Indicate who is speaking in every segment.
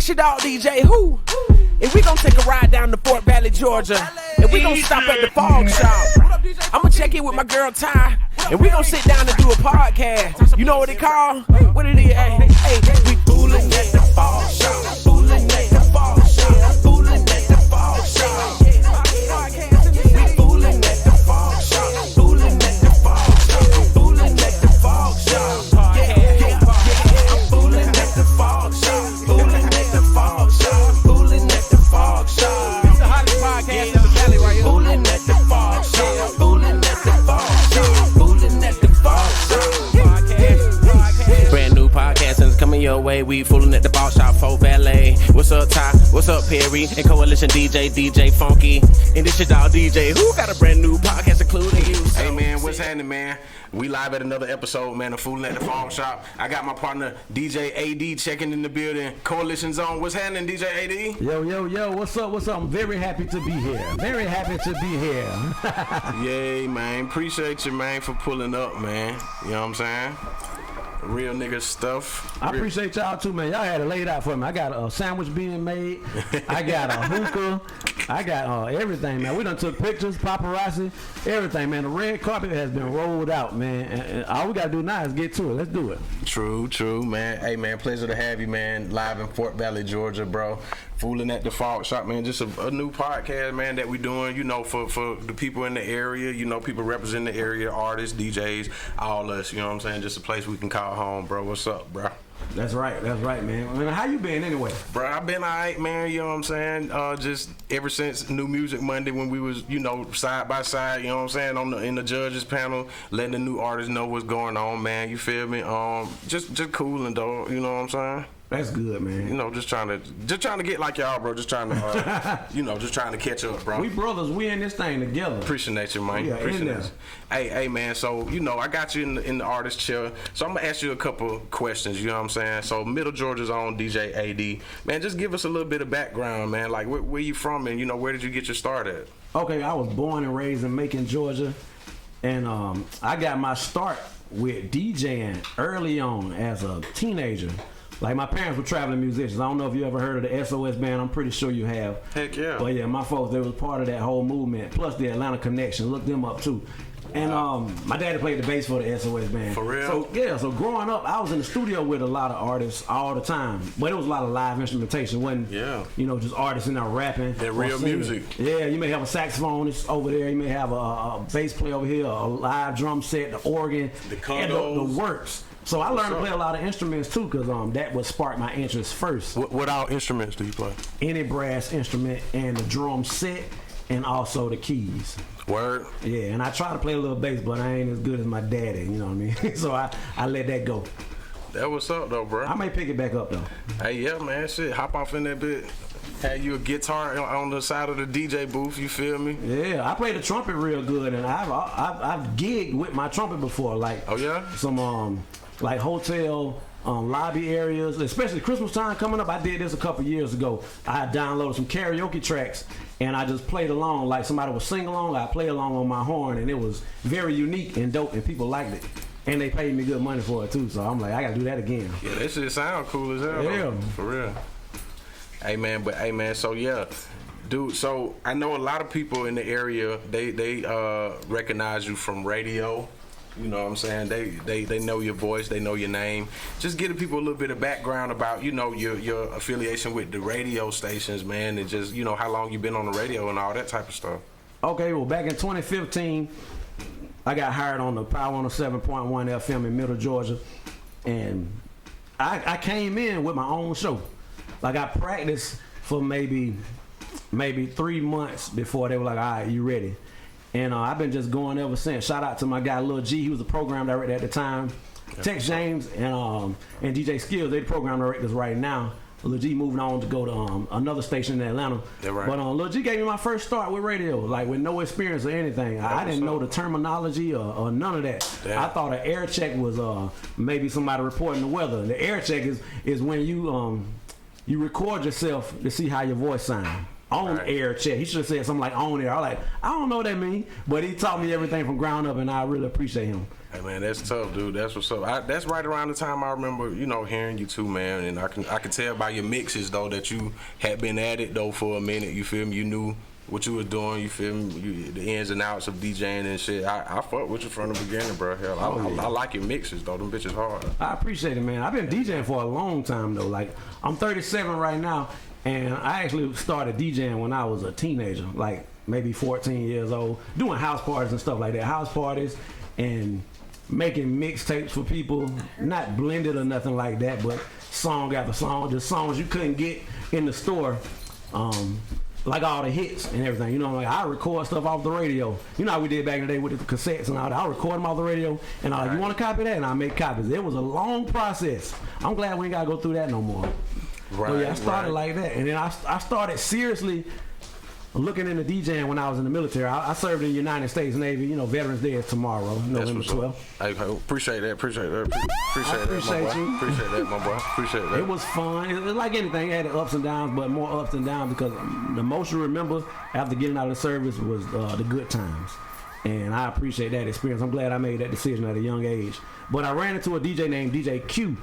Speaker 1: This your dog DJ Who? And we gon' take a ride down to Fort Valley, Georgia. And we gon' stop at the Fog Shop. I'ma check in with my girl Ty. And we gon' sit down and do a podcast. You know what it called? What it is? Hey, we foolin' at the Fog Shop. Foolin' at the Fog Shop. Foolin' at the Fog Shop. We foolin' at the Fog Shop. Foolin' at the Fog Shop. Foolin' at the Fog Shop. Yeah. I'm foolin' at the Fog Shop. Foolin' at the Fog Shop. Foolin' at the Fog Shop. It's the hottest podcast in the valley right here. Foolin' at the Fog Shop. Foolin' at the Fog Shop. Foolin' at the Fog Shop.
Speaker 2: Brand new podcasters coming your way. We fooling at the ball shop, Fort Valley. What's up, Ty? What's up, Perry? And Coalition DJ Funky. And this your dog DJ Who got a brand new podcast including you.
Speaker 3: Hey man, what's happening, man? We live at another episode, man, of Fooling at the Fog Shop. I got my partner DJ AD checking in the building. Coalition Zone. What's happening, DJ AD?
Speaker 4: Yo, what's up? I'm very happy to be here.
Speaker 3: Yay, man. Appreciate you, man, for pulling up, man. You know what I'm saying? Real nigga stuff.
Speaker 4: I appreciate y'all too, man. Y'all had it laid out for me. I got a sandwich being made. I got a hookah. I got everything, man. We done took pictures, paparazzi, everything, man. The red carpet has been rolled out, man. And all we gotta do now is get to it. Let's do it.
Speaker 3: True, man. Hey, man, pleasure to have you, man. Live in Fort Valley, Georgia, bro. Fooling at the Fog Shop, man. Just a new podcast, man, that we doing, you know, for the people in the area, you know, people representing the area, artists, DJs, all us, you know what I'm saying? Just a place we can call home, bro. What's up, bro?
Speaker 4: That's right, man. I mean, how you been anyway?
Speaker 3: Bro, I've been alright, man, you know what I'm saying? Just ever since New Music Monday when we was, you know, side by side, you know what I'm saying, in the judges panel, letting the new artists know what's going on, man, you feel me? Just cooling, though, you know what I'm saying?
Speaker 4: That's good, man.
Speaker 3: You know, just trying to get like y'all, bro. Just trying to, you know, just trying to catch up, bro.
Speaker 4: We brothers, we in this thing together.
Speaker 3: Appreciate you, man.
Speaker 4: Yeah,
Speaker 3: Appreciate
Speaker 4: in there.
Speaker 3: you. Hey, man. So, you know, I got you in the artist chair. So I'm gonna ask you a couple questions. You know what I'm saying? So, Middle Georgia's own DJ AD, man. Just give us a little bit of background, man. Like, where you from, and you know, where did you get your start at?
Speaker 4: Okay, I was born and raised in Macon, Georgia, and I got my start with DJing early on as a teenager. Like, my parents were traveling musicians. I don't know if you ever heard of the SOS band. I'm pretty sure you have.
Speaker 3: Heck yeah.
Speaker 4: But yeah, my folks, they was part of that whole movement. Plus the Atlanta Connection. Look them up too. And my daddy played the bass for the SOS band.
Speaker 3: For real?
Speaker 4: So yeah, so growing up, I was in the studio with a lot of artists all the time. But it was a lot of live instrumentation. Wasn't, you know, just artists in there rapping.
Speaker 3: That real
Speaker 4: singing.
Speaker 3: music.
Speaker 4: Yeah, you may have a saxophonist over there. You may have a bass player over here, a live drum set, the organ,
Speaker 3: the
Speaker 4: and the works. So I learned to play a lot of instruments too, because that would spark my interest first.
Speaker 3: What all instruments do you play?
Speaker 4: Any brass instrument and the drum set, and also the keys.
Speaker 3: Word.
Speaker 4: Yeah, and I try to play a little bass, but I ain't as good as my daddy, you know what I mean? So I let that go.
Speaker 3: That what's up though, bro.
Speaker 4: I may pick it back up though.
Speaker 3: Hey, yeah, man, shit. Hop off in that bit. Had you a guitar on the side of the DJ booth, you feel me?
Speaker 4: Yeah, I play the trumpet real good, and I've gigged with my trumpet before, like some like hotel lobby areas, especially Christmas time coming up. I did this a couple years ago. I downloaded some karaoke tracks and I just played along, like somebody was sing along. I play along on my horn, and it was very unique and dope, and people liked it. And they paid me good money for it too, so I'm like, I gotta do that again.
Speaker 3: Yeah, that shit sound cool as hell.
Speaker 4: Yeah,
Speaker 3: though, for real. Hey man, so yeah, dude. So I know a lot of people in the area. They recognize you from radio. You know what I'm saying? They know your voice, they know your name. Just give the people a little bit of background about, you know, your affiliation with the radio stations, man, and just, you know, how long you been on the radio and all that type of stuff.
Speaker 4: Okay, well, back in 2015, I got hired on the Power 107.1 FM in Middle Georgia, and I came in with my own show. Like, I practiced for maybe 3 months before they were like, all right, you ready? And I've been just going ever since. Shout out to my guy Lil G. He was the program director at the time. Tex James and DJ Skills, they the program directors right now. Lil G moving on to go to another station in Atlanta.
Speaker 3: Yeah, right.
Speaker 4: But Lil G gave me my first start with radio, like with no experience or anything. I didn't know the terminology or none of that. Damn. I thought an air check was maybe somebody reporting the weather. The air check is when you record yourself to see how your voice sounds. On air check. He should have said something like on air. I don't know what that means, but he taught me everything from ground up, and I really appreciate him.
Speaker 3: Hey man, that's tough, dude. That's what's up. That's right around the time I remember, hearing you too, man. And I can tell by your mixes though that you had been at it though for a minute. You feel me? You knew what you was doing. You feel me? The ins and outs of DJing and shit. I fuck with you from the beginning, bro. Hell, I like your mixes though. Them bitches hard.
Speaker 4: I appreciate it, man. I've been DJing for a long time though. Like I'm 37 right now, and I actually started DJing when I was a teenager, like maybe 14 years old, doing house parties and stuff like that. House parties and making mixtapes for people, not blended or nothing like that, but song after song, just songs you couldn't get in the store, like all the hits and everything. Like I record stuff off the radio. You know how we did back in the day with the cassettes and all that. I record them off the radio, and I'm like, you want to copy that? And I make copies. It was a long process. I'm glad we ain't got to go through that no more.
Speaker 3: Right.
Speaker 4: But yeah, I started like that, and then I started seriously looking into DJing when I was in the military. I served in the United States Navy. Veterans Day is tomorrow, November 12th.
Speaker 3: I appreciate that. Appreciate
Speaker 4: you.
Speaker 3: Appreciate that, my boy. Appreciate that.
Speaker 4: It was fun. It was like anything. It had ups and downs, but more ups and downs because the most you remember after getting out of the service was the good times. And I appreciate that experience. I'm glad I made that decision at a young age. But I ran into a DJ named DJ Q.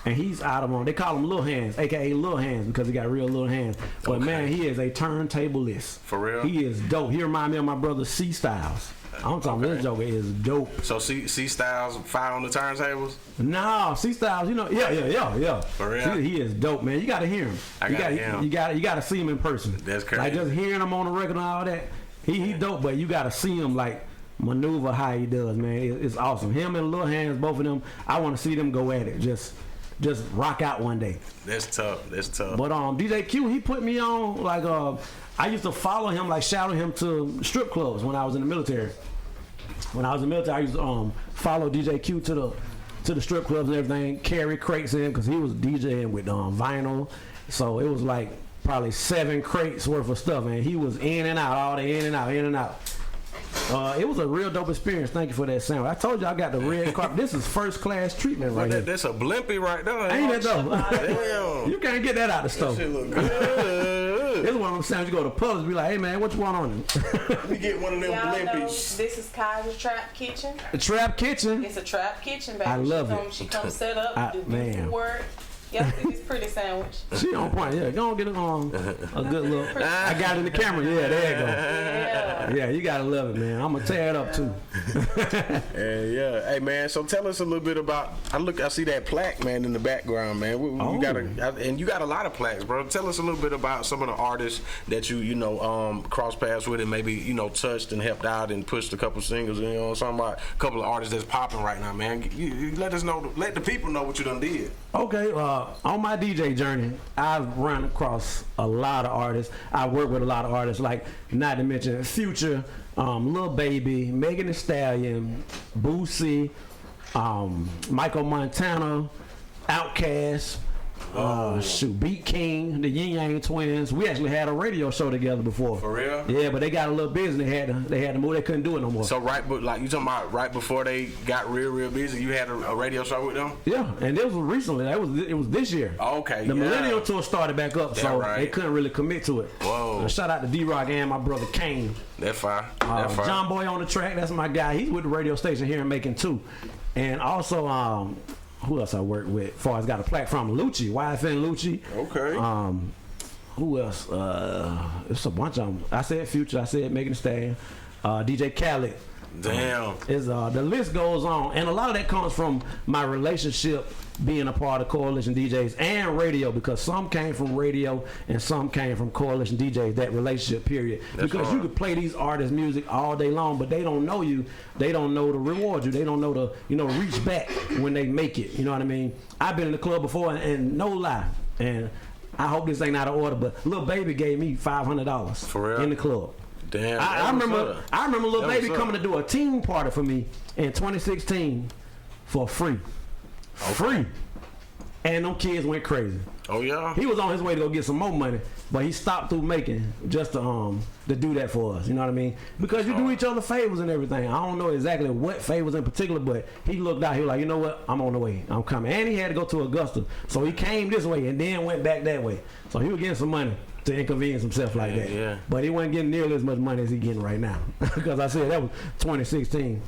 Speaker 4: And he's out of they call him Lil Hands, aka Lil Hands, because he got real little hands. But man, he is a turntablist.
Speaker 3: For real?
Speaker 4: He is dope. He remind me of my brother C Styles. I'm talking this joker is dope.
Speaker 3: So C Styles fire on the turntables?
Speaker 4: No, C Styles, yeah.
Speaker 3: For real?
Speaker 4: He is dope, man. You gotta hear him. You gotta see him in person.
Speaker 3: That's crazy.
Speaker 4: Like just hearing him on the record and all that. He dope, but you gotta see him like maneuver how he does, man. It's awesome. Him and Lil Hands, both of them. I want to see them go at it. Just rock out one day.
Speaker 3: That's tough.
Speaker 4: But DJ Q, he put me on like I used to follow him, like shadow him to strip clubs when I was in the military. When I was in the military, I used to follow DJ Q to the strip clubs and everything. Carry crates in because he was DJing with vinyl, so it was like probably 7 crates worth of stuff, and he was in and out, all day in and out. It was a real dope experience. Thank you for that sandwich. I told you I got the red carpet. This is first class treatment right here.
Speaker 3: That's a blimpy right there.
Speaker 4: Ain't it though?
Speaker 3: Damn.
Speaker 4: You can't get that out of the stove.
Speaker 3: That shit look good.
Speaker 4: This is one of them sandwiches you go to Publix and be like, hey man, what you want on it?
Speaker 3: Let me get one of them
Speaker 5: Y'all know
Speaker 3: blimpies.
Speaker 5: this is Kaiser's Trap Kitchen.
Speaker 4: The Trap Kitchen.
Speaker 5: It's a trap kitchen, baby.
Speaker 4: I love it.
Speaker 5: She comes set up, do
Speaker 4: man.
Speaker 5: beautiful work. Y'all see this pretty sandwich?
Speaker 4: She on point. Yeah, go on, get it on a good look. I got it in the camera. Yeah, there you go.
Speaker 5: Yeah.
Speaker 4: Yeah, you gotta love it, man. I'm gonna tear it up too.
Speaker 3: Yeah. Hey man, so tell us a little bit about. I see that plaque, man, in the background, man. You got a lot of plaques, bro. Tell us a little bit about some of the artists that you cross paths with and maybe touched and helped out and pushed a couple singles. Something about a couple of artists that's popping right now, man. You let us know. Let the people know what you done did.
Speaker 4: Okay, on my DJ journey, I've run across a lot of artists. I work with a lot of artists, like not to mention Future, Lil Baby, Megan Thee Stallion, Boosie, Michael Montana, Outkast, Beat King, the Yin Yang Twins. We actually had a radio show together before.
Speaker 3: For real?
Speaker 4: Yeah, but they got a little busy. They had to move. They couldn't do it no more.
Speaker 3: So you talking about right before they got real busy, you had a radio show with them?
Speaker 4: Yeah, and it was recently. It was this year.
Speaker 3: Okay.
Speaker 4: The Millennial Tour started back up, so they couldn't really commit to it.
Speaker 3: Whoa.
Speaker 4: Shout out to D-Rock and my brother Kane.
Speaker 3: That's fine.
Speaker 4: John Boy on the track. That's my guy. He's with the radio station here in Macon too, and also who else I work with? As far as got a plaque from Lucci, YFN Lucci.
Speaker 3: Okay.
Speaker 4: Who else? It's a bunch of them. I said Future. I said Megan Thee Stallion. DJ Khaled.
Speaker 3: Damn.
Speaker 4: The list goes on, and a lot of that comes from my relationship being a part of Coalition DJs and radio, because some came from radio and some came from Coalition DJs. That relationship period, because you could play these artists' music all day long, but they don't know you. They don't know to reward you. They don't know to reach back when they make it. You know what I mean? I've been in the club before, and no lie, and I hope this ain't out of order, but Lil Baby gave me $500
Speaker 3: for real in
Speaker 4: the club.
Speaker 3: Damn.
Speaker 4: I remember Lil Baby coming to do a team party for me in 2016 for free. Okay. Free. And them kids went crazy.
Speaker 3: Oh yeah.
Speaker 4: He was on his way to go get some more money, but he stopped through Macon just to do that for us. You know what I mean? Because you do each other favors and everything. I don't know exactly what favors in particular, but he looked out. He was like, you know what? I'm on the way. I'm coming. And he had to go to Augusta, so he came this way and then went back that way. So he was getting some money to inconvenience himself like that.
Speaker 3: Yeah.
Speaker 4: But he wasn't getting nearly as much money as he's getting right now. Because I said that was 2016.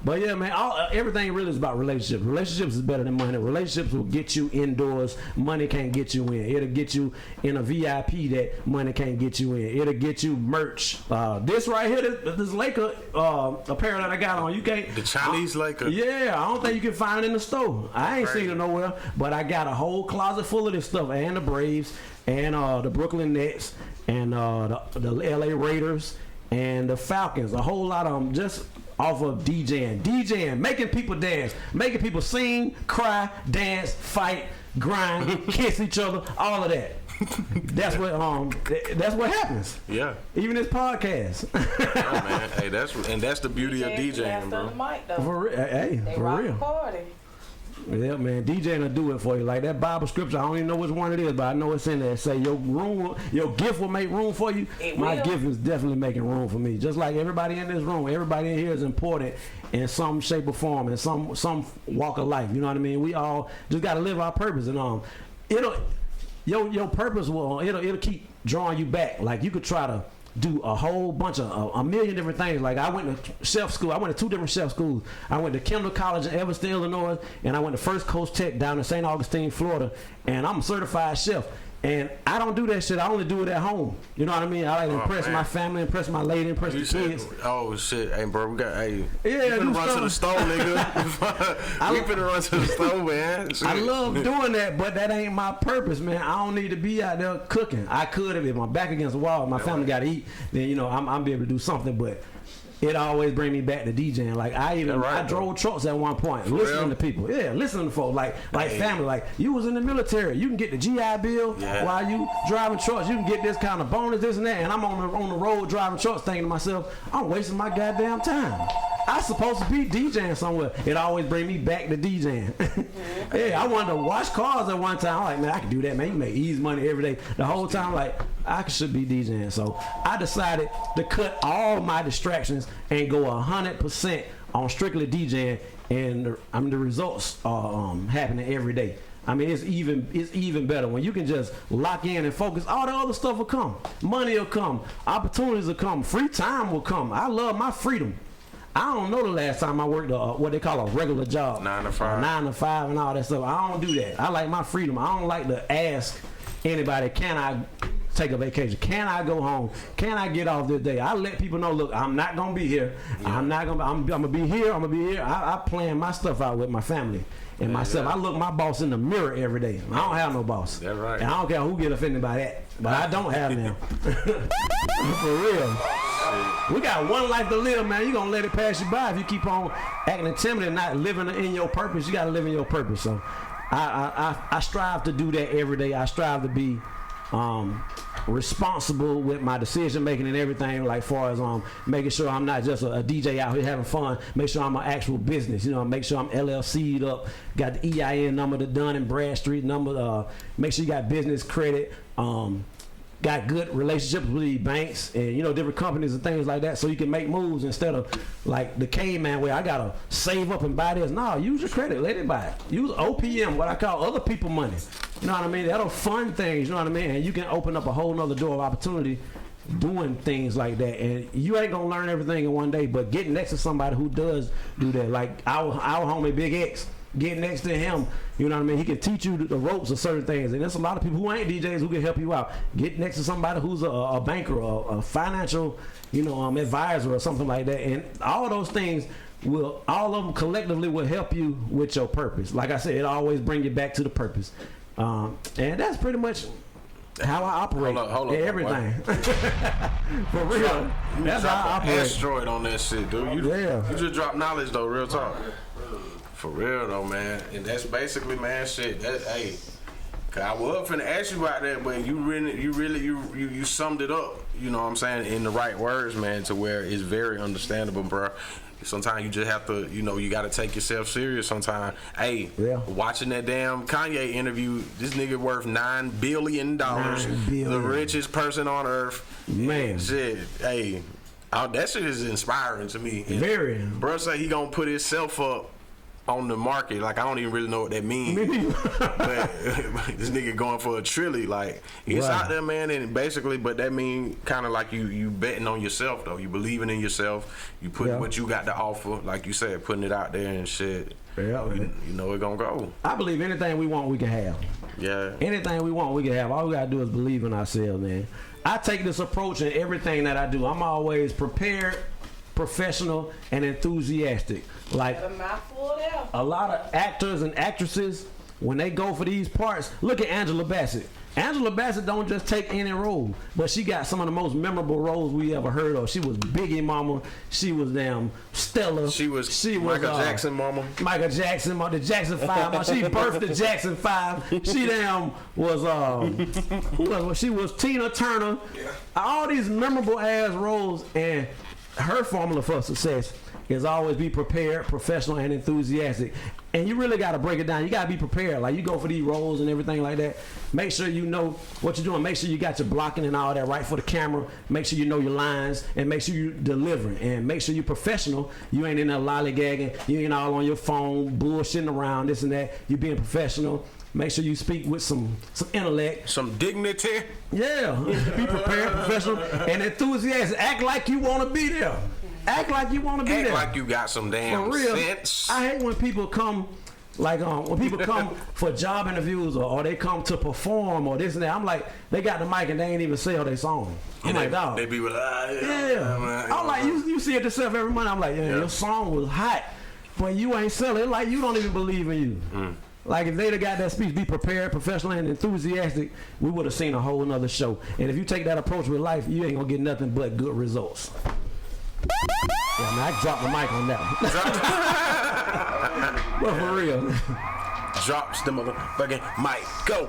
Speaker 4: But yeah, man, everything really is about relationships. Relationships is better than money. Relationships will get you indoors. Money can't get you in. It'll get you in a VIP that money can't get you in. It'll get you merch. This right here, this Laker apparel that I got on, you can't.
Speaker 3: The Chinese Laker.
Speaker 4: Yeah, I don't think you can find it in the store. I ain't seen it nowhere. But I got a whole closet full of this stuff, and the Braves, and the Brooklyn Nets, and the LA Raiders, and the Falcons. A whole lot of them just off of DJing, making people dance, making people sing, cry, dance, fight, grind, kiss each other, all of that. That's what happens.
Speaker 3: Yeah.
Speaker 4: Even this podcast.
Speaker 3: Yeah, man. Hey, that's the beauty of DJing, bro.
Speaker 4: For real. Hey,
Speaker 5: They
Speaker 4: for
Speaker 5: rock
Speaker 4: real.
Speaker 5: the party.
Speaker 4: Yeah, man, DJing will do it for you. Like that Bible scripture, I don't even know which one it is, but I know it's in there. It say your gift will make room for you. My gift is definitely making room for me. Just like everybody in this room, everybody in here is important in some shape or form, in some walk of life. You know what I mean? We all just got to live our purpose, and your purpose it'll keep drawing you back. Like you could try to do a whole bunch of a million different things. Like I went to chef school. I went to 2 different chef schools. I went to Kendall College in Evanston, Illinois, and I went to First Coast Tech down in St. Augustine, Florida. And I'm a certified chef. And I don't do that shit. I only do it at home. You know what I mean? I like to impress my family, impress my lady, impress the kids.
Speaker 3: Oh shit, hey bro, we got you
Speaker 4: Yeah,
Speaker 3: finna run to the store, nigga. We finna run to the store, man. Shit.
Speaker 4: I love doing that, but that ain't my purpose, man. I don't need to be out there cooking. I could if my back against the wall, my family got to eat. Then I'm be able to do something, but it always bring me back to DJing. Like I drove trucks at one point, listening to people. Yeah, listening to folks like family. Like you was in the military, you can get the GI Bill while you driving trucks. You can get this kind of bonus, this and that. And I'm on the road driving trucks, thinking to myself, I'm wasting my goddamn time. I supposed to be DJing somewhere. It always bring me back to DJing. Yeah, I wanted to wash cars at one time. I'm like, man, I can do that, man. You can make easy money every day. The whole time, like, I should be DJing. So I decided to cut all my distractions and go 100% on strictly DJing, and the results are happening every day. I mean, it's even better when you can just lock in and focus. All the other stuff will come. Money will come. Opportunities will come. Free time will come. I love my freedom. I don't know the last time I worked what they call a regular job.
Speaker 3: 9 to 5.
Speaker 4: 9 to 5 and all that stuff. I don't do that. I like my freedom. I don't like to ask anybody, can I take a vacation? Can I go home? Can I get off this day? I let people know, look, I'm not going to be here. Yeah. I'm going to be here. I'm going to be here. I plan my stuff out with my family and myself. I look my boss in the mirror every day. I don't have no boss.
Speaker 3: That's right.
Speaker 4: And I don't care who get offended by that. But I don't have now. For real. We got one life to live, man. You're going to let it pass you by if you keep on acting intimidated and not living in your purpose. You got to live in your purpose. So I strive to do that every day. I strive to be responsible with my decision making and everything, like far as making sure I'm not just a DJ out here having fun. Make sure I'm an actual business, make sure I'm LLC'd up, got the EIN number, the Dun and Bradstreet number, make sure you got business credit, got good relationships with the banks and different companies and things like that, so you can make moves instead of like the caveman where I gotta save up and buy this. No, use your credit, let it buy it. Use OPM, what I call other people money. You know what I mean? That'll fund things. You know what I mean? And you can open up a whole nother door of opportunity doing things like that. And you ain't gonna learn everything in one day, but getting next to somebody who does do that, like our homie Big X. Get next to him, you know what I mean? He can teach you the ropes of certain things, and there's a lot of people who ain't DJs who can help you out. Get next to somebody who's a banker, a financial, advisor or something like that, and all those things all of them collectively will help you with your purpose. Like I said, it always bring you back to the purpose, and that's pretty much how I operate.
Speaker 3: Hold up,
Speaker 4: everything. For real, that's how I operate.
Speaker 3: Asteroid on that shit, dude. You just drop knowledge though, real talk. For real though, man, and that's basically, man, shit. Hey, cause I was finna ask you about that, but you summed it up. You know what I'm saying, in the right words, man, to where it's very understandable, bro. Sometimes you just have to, you got to take yourself serious. Sometimes, hey, watching that damn Kanye interview, this nigga worth $9 billion, the richest person on earth.
Speaker 4: Man,
Speaker 3: shit, hey, that shit is inspiring to me.
Speaker 4: Very.
Speaker 3: Bro, say he gonna put himself up on the market. Like I don't even really know what that means. But this nigga going for a trilly. Like it's
Speaker 4: Right.
Speaker 3: out there, man. And basically, but that mean kind of like you betting on yourself though. You believing in yourself. You putting
Speaker 4: Yeah.
Speaker 3: what you got to offer, like you said, putting it out there and shit.
Speaker 4: Yeah, man.
Speaker 3: You know it gonna go.
Speaker 4: I believe anything we want, we can have.
Speaker 3: Yeah.
Speaker 4: Anything we want, we can have. All we gotta do is believe in ourselves, man. I take this approach in everything that I do. I'm always prepared, professional, and enthusiastic. Like
Speaker 5: Got a mouthful there.
Speaker 4: a lot of actors and actresses, when they go for these parts, look at Angela Bassett. Angela Bassett don't just take any role, but she got some of the most memorable roles we ever heard of. She was Biggie Mama. She was damn Stella.
Speaker 3: She was Michael Jackson, mama.
Speaker 4: Michael Jackson, the Jackson 5. She birthed the Jackson 5. She damn was who else? She was Tina Turner. All these memorable ass roles, and her formula for success is always be prepared, professional, and enthusiastic. And you really got to break it down. You got to be prepared. Like you go for these roles and everything like that. Make sure you know what you're doing. Make sure you got your blocking and all that right for the camera. Make sure you know your lines and make sure you delivering. And make sure you're professional. You ain't in there lollygagging. You ain't all on your phone bullshitting around this and that. You being professional. Make sure you speak with some intellect.
Speaker 3: Some dignity.
Speaker 4: Yeah. Be prepared, professional, and enthusiastic. Act like you want to be there. Act like you want to be
Speaker 3: Act
Speaker 4: there.
Speaker 3: like you got some damn
Speaker 4: For real.
Speaker 3: sense.
Speaker 4: I hate when people come, like when people come for job interviews or they come to perform or this and that. I'm like, they got the mic and they ain't even sell their song. I'm like, dog.
Speaker 3: They be like,
Speaker 4: Yeah. I'm like, you see it yourself every month. I'm like, yeah, your song was hot, but you ain't selling it. Like you don't even believe in you. Like if they'd have got that speech, be prepared, professional, and enthusiastic, we would have seen a whole nother show. And if you take that approach with life, you ain't gonna get nothing but good results. Yeah, man, I dropped the mic on that one. But for real.
Speaker 3: Drops the motherfucking mic. Go.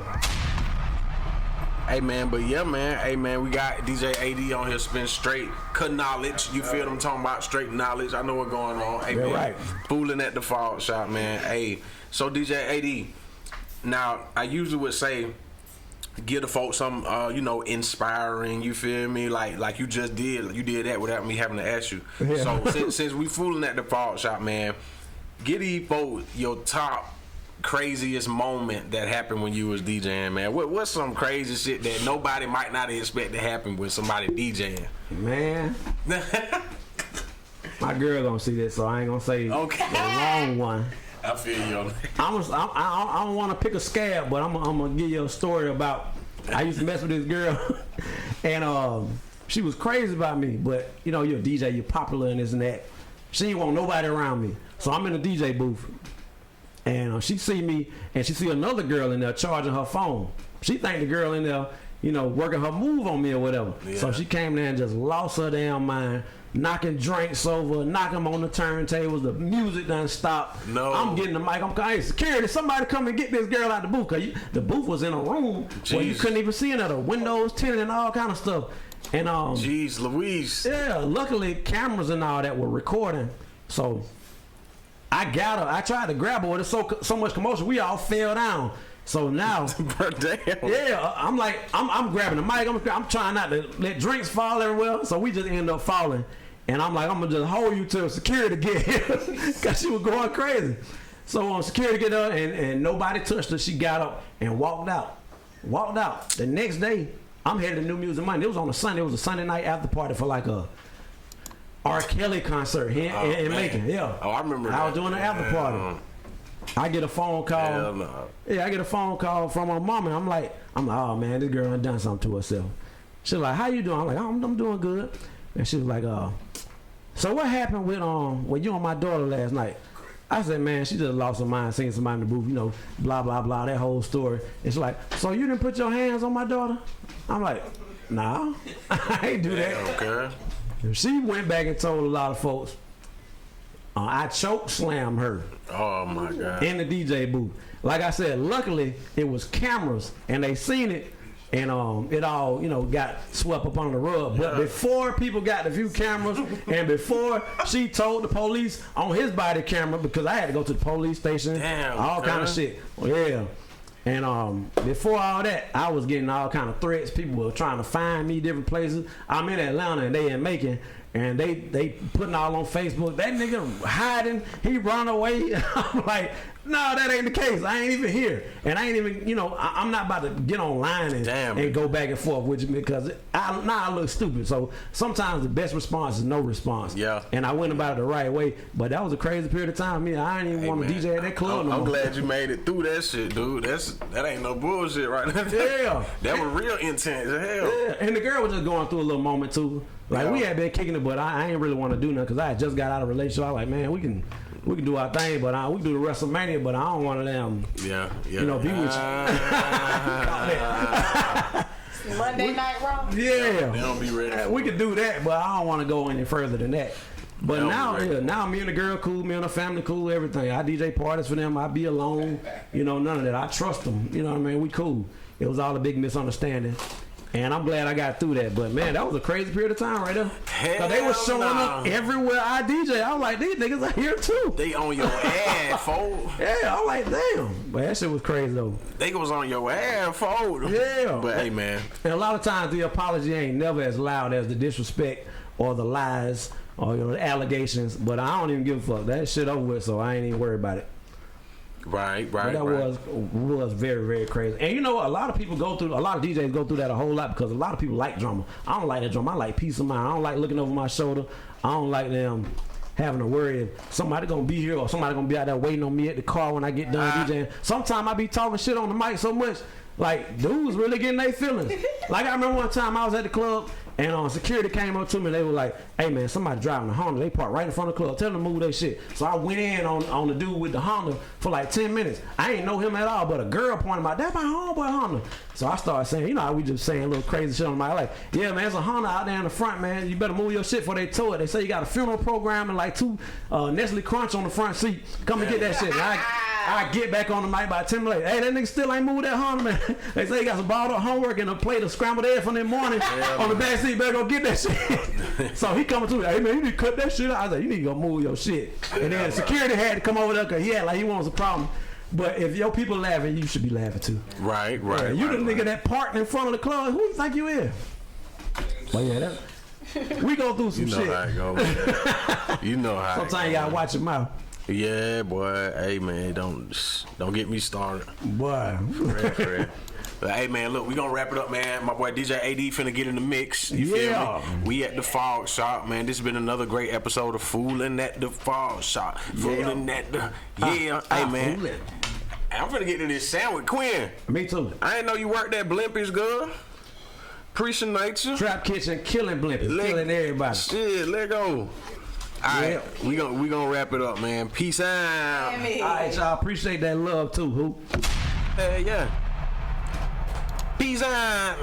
Speaker 3: Hey man, but yeah man, hey man, we got DJ AD on here spin straight knowledge. You feel them talking about straight knowledge. I know what's going on. Hey man,
Speaker 4: right.
Speaker 3: fooling at the fault shop, man. Hey, so DJ AD, now I usually would say give the folks some inspiring, you feel me? Like you just did. You did that without me having to ask you.
Speaker 4: Yeah.
Speaker 3: So since we fooling at the fault shop, man, give these folks your top craziest moment that happened when you was DJing, man. What's some crazy shit that nobody might not expect to happen with somebody DJing?
Speaker 4: Man. My girl gonna see this, so I ain't gonna say
Speaker 3: Okay.
Speaker 4: the wrong one.
Speaker 3: I feel you on that.
Speaker 4: I don't want to pick a scab, but I'm gonna give you a story about. I used to mess with this girl, and she was crazy about me. But you know, you're a DJ, you're popular and this and that. She ain't want nobody around me, so I'm in the DJ booth, and she see me, and she see another girl in there charging her phone. She think the girl in there, working her move on me or whatever.
Speaker 3: Yeah.
Speaker 4: So she came there and just lost her damn mind. Knocking drinks over, knocking them on the turntables. The music done stopped.
Speaker 3: No.
Speaker 4: I'm getting the mic. I'm hey, security. Somebody come and get this girl out the booth. Cause the booth was in a room where you
Speaker 3: Jeez.
Speaker 4: couldn't even see in there. The windows tinted and all kind of stuff. And
Speaker 3: Jeez Louise.
Speaker 4: yeah, luckily cameras and all that were recording. So I got her. I tried to grab her. There's so much commotion. We all fell down. So now.
Speaker 3: Damn.
Speaker 4: Yeah, I'm like, I'm grabbing the mic. I'm trying not to let drinks fall everywhere. So we just end up falling. And I'm like, I'm going to just hold you till security get here. Because she was going crazy. So security get her and nobody touched her. She got up and walked out. The next day, I'm headed to New Music Monday. It was on a Sunday. It was a Sunday night after party for like a R. Kelly concert here in
Speaker 3: man.
Speaker 4: Macon. Yeah.
Speaker 3: Oh, I remember
Speaker 4: I was
Speaker 3: that.
Speaker 4: doing the after party. I get a phone call.
Speaker 3: Hell no.
Speaker 4: Yeah, I get a phone call from my mom, and I'm like, oh man, this girl done something to herself. She's like, how you doing? I'm like, I'm doing good. And she was like, so what happened with you and my daughter last night? I said, man, she just lost her mind seeing somebody in the booth, blah blah blah, that whole story. It's like, so you didn't put your hands on my daughter? I'm like, nah, I ain't do that.
Speaker 3: Okay.
Speaker 4: She went back and told a lot of folks. I choke slammed her.
Speaker 3: Oh my God.
Speaker 4: In the DJ booth. Like I said, luckily it was cameras and they seen it and it all, got swept up on the rug. But before people got the few cameras and before she told the police on his body camera, because I had to go to the police station,
Speaker 3: Damn,
Speaker 4: all kind of shit. Yeah. And before all that, I was getting all kind of threats. People were trying to find me different places. I'm in Atlanta and they in Macon. and they putting all on Facebook. That nigga hiding, he run away. I'm like, no, that ain't the case. I ain't even here, and I ain't even, you know, I'm not about to get online and go back and forth with you because I look stupid. So sometimes the best response is no response.
Speaker 3: Yeah.
Speaker 4: And I went about it the right way, but that was a crazy period of time. I ain't even want to DJ at that club no more.
Speaker 3: I'm glad you made it through that shit, dude. That ain't no bullshit right there.
Speaker 4: Yeah.
Speaker 3: That was real intense as hell.
Speaker 4: Yeah, and the girl was just going through a little moment too. Like we had been kicking it, but I ain't really want to do nothing because I had just got out of a relationship. I was like, man, we can do our thing, but we can do the WrestleMania, but I don't want to them.
Speaker 3: Yeah.
Speaker 4: You know, be with you.
Speaker 5: Monday Night Raw.
Speaker 4: Yeah.
Speaker 3: They don't be ready.
Speaker 4: We could do that, but I don't want to go any further than that. But now me and the girl cool, me and the family cool, everything. I DJ parties for them. I be alone. You know, none of that. I trust them. You know what I mean? We cool. It was all a big misunderstanding. And I'm glad I got through that. But, man, that was a crazy period of time right there. Because they were showing up everywhere I DJ. I was like, these niggas are here, too.
Speaker 3: They on your ass, fold.
Speaker 4: Yeah, I'm like, damn. But that shit was crazy, though.
Speaker 3: They was on your ass, fold.
Speaker 4: Yeah.
Speaker 3: But, hey, man.
Speaker 4: And a lot of times the apology ain't never as loud as the disrespect or the lies or, you know, the allegations. But I don't even give a fuck. That shit over with, so I ain't even worried about it.
Speaker 3: Right.
Speaker 4: But that was very, very crazy. And you know, a lot of DJs go through that a whole lot because a lot of people like drama. I don't like that drama. I like peace of mind. I don't like looking over my shoulder. I don't like them having to worry if somebody gonna be here or somebody gonna be out there waiting on me at the car when I get done DJing. Sometimes I be talking shit on the mic so much, like dudes really getting their feelings. Like I remember one time I was at the club and security came up to me and they were like, hey man, somebody driving a Honda. They parked right in front of the club. Tell them to move their shit. So I went in on the dude with the Honda for like 10 minutes. I ain't know him at all, but a girl pointed out, that's my homeboy Honda. So I started saying, you know how we just saying a little crazy shit on my like, yeah man, there's a Honda out there in the front, man. You better move your shit before they tow it. They say you got a funeral program and like 2 Nestle Crunch on the front seat. Come and get that shit. I get back on the mic by 10 minutes later. Hey, that nigga still ain't moved that Honda, man. They say he got some bottled up homework and a plate of scrambled eggs from that morning on the back seat. Better go get that shit. So he coming to me, hey man, you need to cut that shit out. I was like, you need to go move your shit. And then security had to come over there because he wants a problem. But if your people laughing, you should be laughing too.
Speaker 3: Right.
Speaker 4: Yeah, you the nigga that parked in front of the club. Who you think you is? But yeah, we go through some shit.
Speaker 3: You know how it go. You know how.
Speaker 4: Sometimes you gotta watch your mouth.
Speaker 3: Yeah, boy. Hey, man, don't get me started.
Speaker 4: Boy.
Speaker 3: But hey, man, look, we gonna wrap it up, man. My boy DJ AD finna get in the mix. You feel me? We at the Fog Shop, man. This has been another great episode of Fooling at the Fog Shop. Fooling at the hey, man. I'm finna get to this sandwich, Quinn.
Speaker 4: Me too.
Speaker 3: I ain't know you worked at Blimpies, girl. Appreciate you.
Speaker 4: Trap Kitchen killing Blimpies, killing everybody.
Speaker 3: Shit, let go. Alright, we gonna wrap it up, man. Peace out.
Speaker 4: Alright, y'all. Appreciate that love too, Hoop.
Speaker 3: Hey, yeah. Peace out.